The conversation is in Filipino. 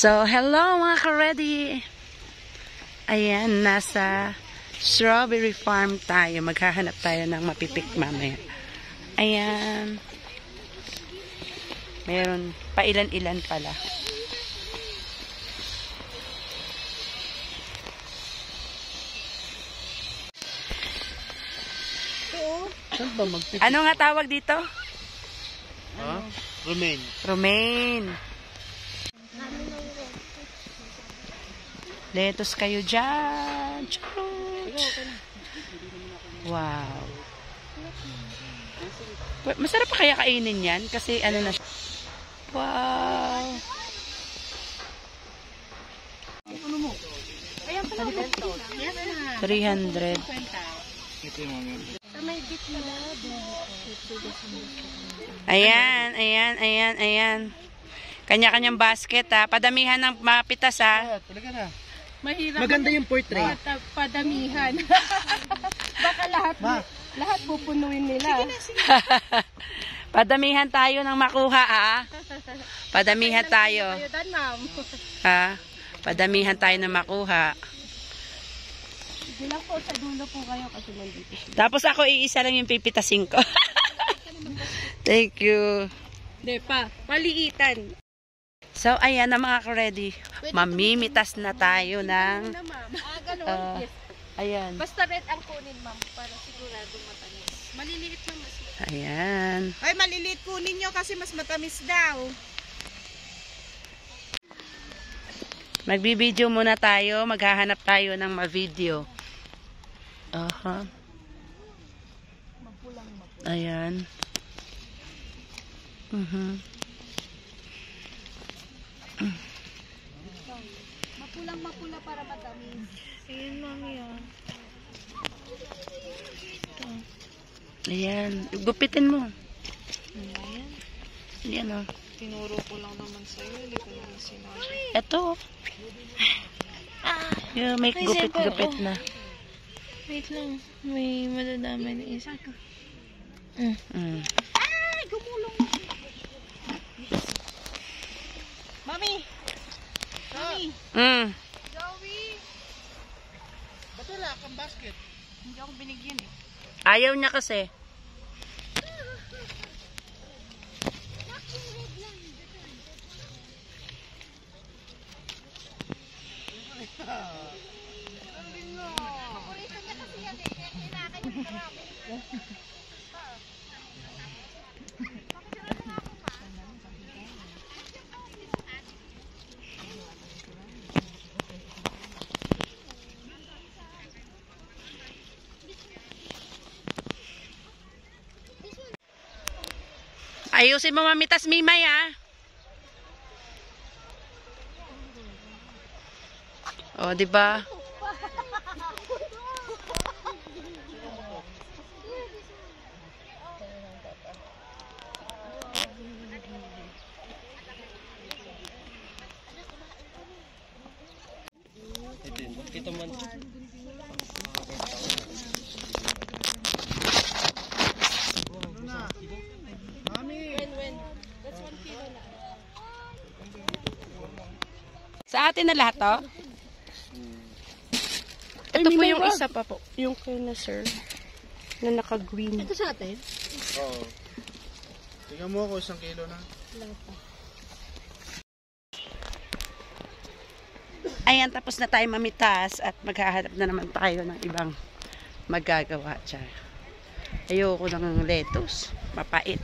So, hello mga ka-ready! Ayan, nasa strawberry farm tayo. Maghahanap tayo ng mapipik mamaya. Ayan. Meron pa ilan-ilan pala. Ano nga tawag dito? Huh? Romaine. Romaine. Lettuce kayo dyan. Wow. Masarap pa kaya kainin yan? Kasi ano na siya. Wow. Ano mo? Ayan pala. 300. Ayan, ayan, ayan, ayan. Kanya-kanyang basket ha. Padamihan ng mapitas ha. Talaga na. Mahirap. Maganda yung portrait. Padamihan. Baka lahat pupunuin nila. Padamihan tayo ng makuha ha. Padamihan tayo. Ha? Padamihan tayo ng makuha. Hindi lang po sa dulo po kayo kasi nandito. Tapos ako iisa lang yung pipitasin ko. Thank you. Hindi pa. Maliitan. So, ayan na mga ka-ready. Mamimitas na tayo ng... Ganun. Yes. Ayan. Basta red ang kunin, ma'am. Para sigurado matamis. Maliliit lang mas. Ayan. Ay, maliliit kunin nyo kasi mas matamis daw. Magbibideo muna tayo. Maghahanap tayo ng ma-video. Aha. Ayan. Mapulang-mapula para matamis. Ayun lang yan. Ayan. Gupitin mo. Ayan. Ayan o. Tinuro ko lang naman sa'yo. Hindi ko naman sinabi. Ito. Yung may gupit-gupit na. Wait lang. May madadamay na isa. Ay! Gumulong! Mami! Mami! Joey! Ba't wala kang basket? Hindi ako binigyan eh. Ayaw niya kasi. Ayusin mo mamitas, Mimay, ha? O, diba? Ito man. Sa atin na lahat, to? Ito po yung isa pa po. Yung kay na sir. Na naka-green. Ito sa atin? Oo. Tingnan mo ako 1 kilo na. Ayan, tapos na tayo mamitas at maghahanap na naman tayo ng ibang magagawa. Ayoko ng lettuce. Mapait.